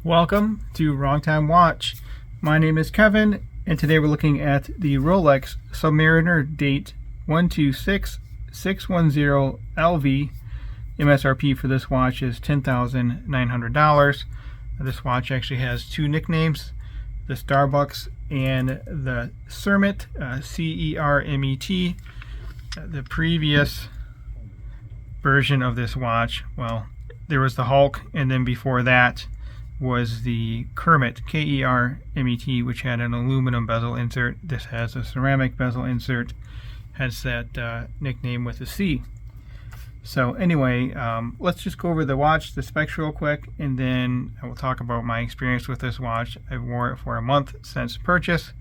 Welcome to Wrong Time Watch. My name is Kevin, and today we're looking at the Rolex Submariner Date 126610LV. MSRP for this watch is $10,900. This watch actually has two nicknames, the Starbucks and the Cermit, C-E-R-M-E-T. The previous version of this watch, well, there was the Hulk, and then before that was the Kermit, K-E-R-M-E-T, which had an aluminum bezel insert. This has a ceramic bezel insert, has that nickname with a C. So anyway, let's just go over the watch, the specs real quick, and then I will talk about my experience with this watch. I wore it for a month since purchase,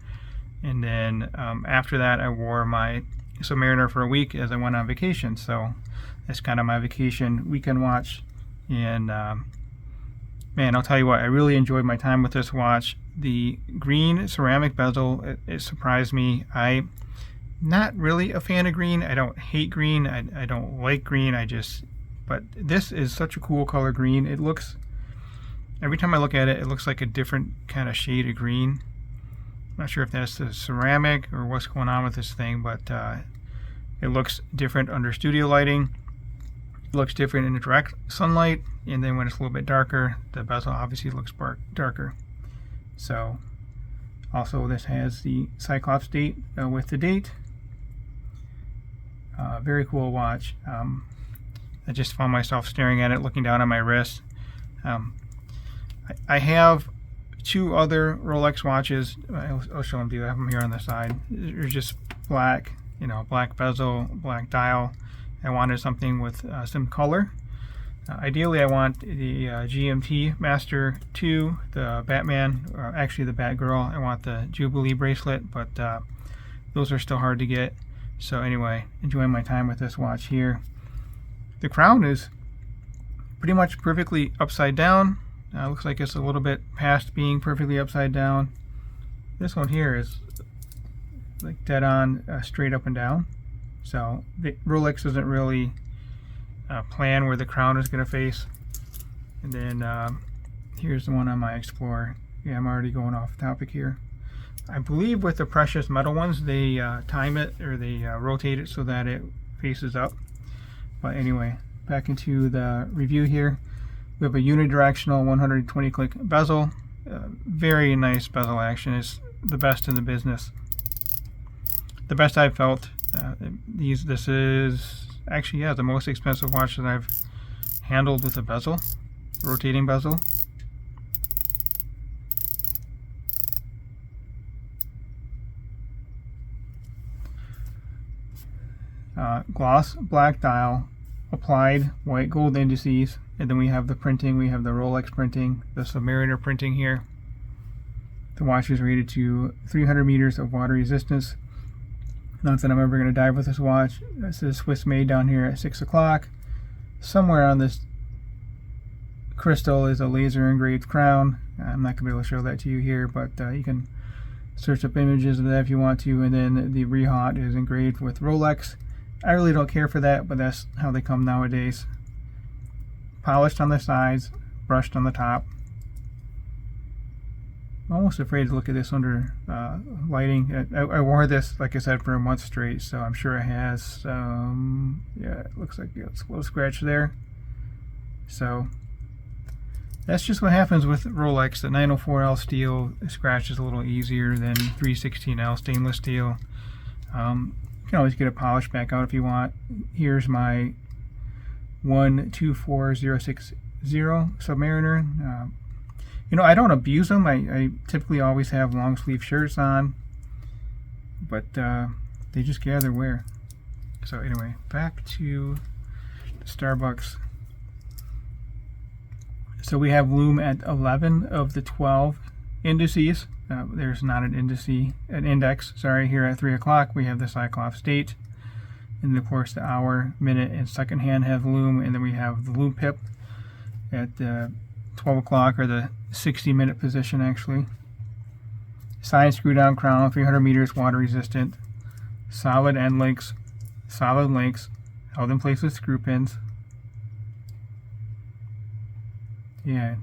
and then after that I wore my Submariner for a week as I went on vacation. So that's kind of my vacation weekend watch. And man, I'll tell you what, I really enjoyed my time with this watch. The green ceramic bezel, it surprised me. I'm not really a fan of green. I don't hate green. I don't like green. But this is such a cool color green. It looks, every time I look at it, it looks like a different kind of shade of green. I'm not sure if that's the ceramic or what's going on with this thing, but it looks different under studio lighting. It looks different in the direct sunlight, and then when it's a little bit darker, the bezel obviously looks darker. So also this has the Cyclops date with the date. Very cool watch. I just found myself staring at it, looking down at my wrist. I have two other Rolex watches. I'll show them to you. I have them here on the side. They're just black, black bezel, black dial. I wanted something with some color. Ideally, I want the GMT Master 2, the Batman, or actually the Batgirl. I want the Jubilee bracelet, but those are still hard to get. So anyway, enjoying my time with this watch here. The crown is pretty much perfectly upside down. Looks like it's a little bit past being perfectly upside down. This one here is like dead on, straight up and down. So the Rolex doesn't really plan where the crown is going to face. And then here's the one on my Explorer. Yeah, I'm already going off topic here. I believe with the precious metal ones, they time it, or they rotate it so that it faces up. But anyway, back into the review here. We have a unidirectional 120 click bezel. Very nice bezel action. It's the best in the business. The best I've felt. This is actually, yeah, the most expensive watch that I've handled with a bezel, rotating bezel. Gloss black dial, applied white gold indices, and then we have the printing. We have the Rolex printing, the Submariner printing here. The watch is rated to 300 meters of water resistance. Not that I'm ever going to dive with this watch. It says Swiss made down here at 6 o'clock. Somewhere on this crystal is a laser engraved crown. I'm not going to be able to show that to you here, but you can search up images of that if you want to. And then the rehaut is engraved with Rolex. I really don't care for that, but that's how they come nowadays. Polished on the sides, brushed on the top. I'm almost afraid to look at this under lighting. I wore this, like I said, for a month straight, so I'm sure it has some, yeah, it looks like it's a little scratch there. So that's just what happens with Rolex. The 904L steel scratches a little easier than 316L stainless steel. You can always get it polished back out if you want. Here's my 124060 Submariner. I don't abuse them. I typically always have long sleeve shirts on, but they just gather wear. So anyway, back to the Starbucks. So we have lume at 11 of the 12 indices. There's not an index. Sorry, here at 3 o'clock we have the Cyclops date, and of course the hour, minute, and second hand have lume, and then we have the lume pip at 12 o'clock, or the 60-minute position actually. Side screw down crown, 300 meters, water resistant, solid end links, solid links, held in place with screw pins. Yeah,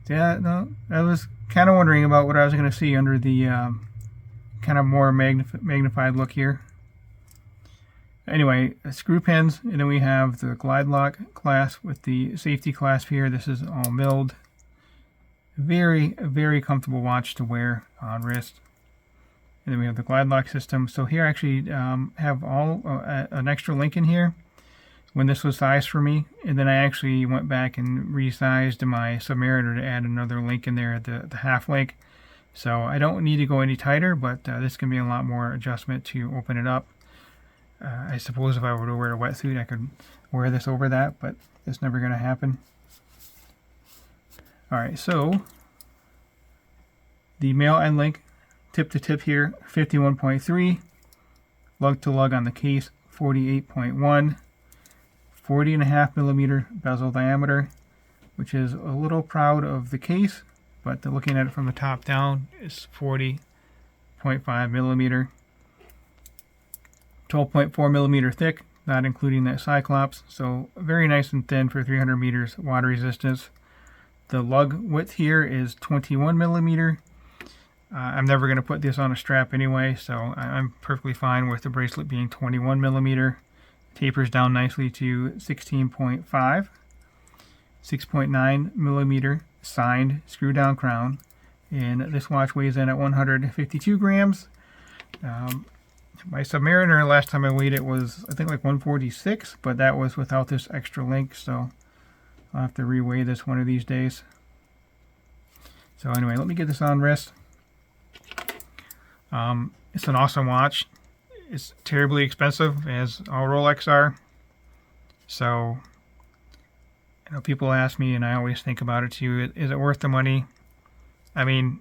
Yeah, no, I was kind of wondering about what I was going to see under the kind of more magnified look here. Anyway, screw pins, and then we have the glide lock clasp with the safety clasp here. This is all milled. Very, very comfortable watch to wear on wrist. And then we have the glide lock system. So here I actually have an extra link in here when this was sized for me, and then I actually went back and resized my Submariner to add another link in there, the half link. So I don't need to go any tighter, but this can be a lot more adjustment to open it up. I suppose if I were to wear a wetsuit, I could wear this over that, but it's never going to happen. Alright, so the male end link, tip to tip here, 51.3, lug to lug on the case, 48.1, 40.5 millimeter bezel diameter, which is a little proud of the case, but looking at it from the top down, is 40.5 millimeter. 12.4 millimeter thick, not including that Cyclops, so very nice and thin for 300 meters water resistance. The lug width here is 21 millimeter. I'm never going to put this on a strap anyway, so I'm perfectly fine with the bracelet being 21 millimeter. Tapers down nicely to 16.5. 6.9 millimeter signed screw down crown, and this watch weighs in at 152 grams. My Submariner, last time I weighed it, was I think like 146, but that was without this extra link, so I'll have to reweigh this one of these days. So anyway, let me get this on wrist. It's an awesome watch. It's terribly expensive, as all Rolex are. So, you know, people ask me, and I always think about it too, is it worth the money? I mean,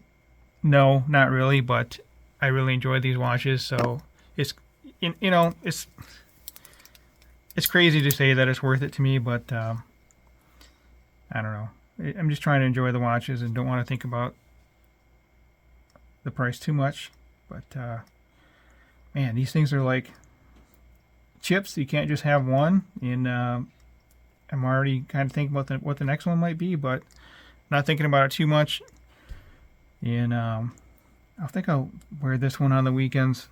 no, not really, but I really enjoy these watches, so it's, you know, it's crazy to say that it's worth it to me, but I don't know. I'm just trying to enjoy the watches and don't want to think about the price too much. But man, these things are like chips. You can't just have one. And I'm already kind of thinking about what the next one might be, but not thinking about it too much. And I think I'll wear this one on the weekends.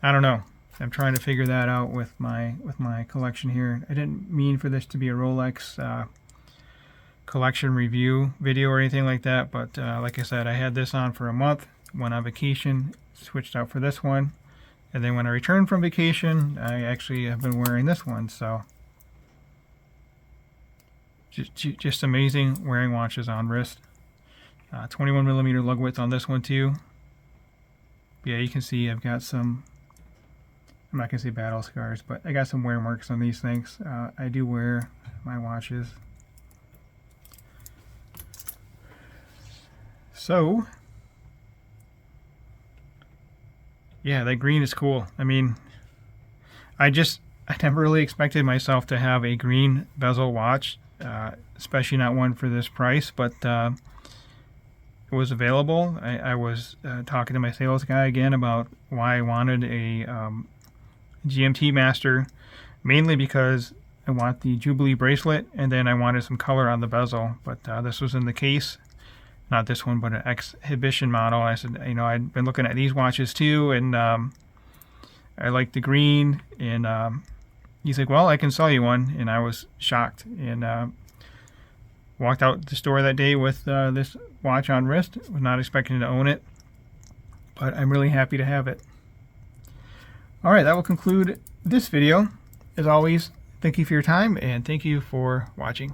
I don't know. I'm trying to figure that out with my collection here. I didn't mean for this to be a Rolex collection review video or anything like that, but like I said, I had this on for a month, went on vacation, switched out for this one, and then when I returned from vacation, I actually have been wearing this one. So just amazing wearing watches on wrist. 21 millimeter lug width on this one too. Yeah, you can see I've got some, I'm not going to say battle scars, but I got some wear marks on these things. I do wear my watches. So, yeah, that green is cool. I mean, I never really expected myself to have a green bezel watch, especially not one for this price, but it was available. I was talking to my sales guy again about why I wanted a GMT Master, mainly because I want the Jubilee bracelet, and then I wanted some color on the bezel, but this was in the case. Not this one, but an exhibition model. I said, you know, I'd been looking at these watches too, and I like the green. And he's like, well, I can sell you one. And I was shocked, and walked out the store that day with this watch on wrist. Was not expecting to own it, but I'm really happy to have it. All right, that will conclude this video. As always, thank you for your time, and thank you for watching.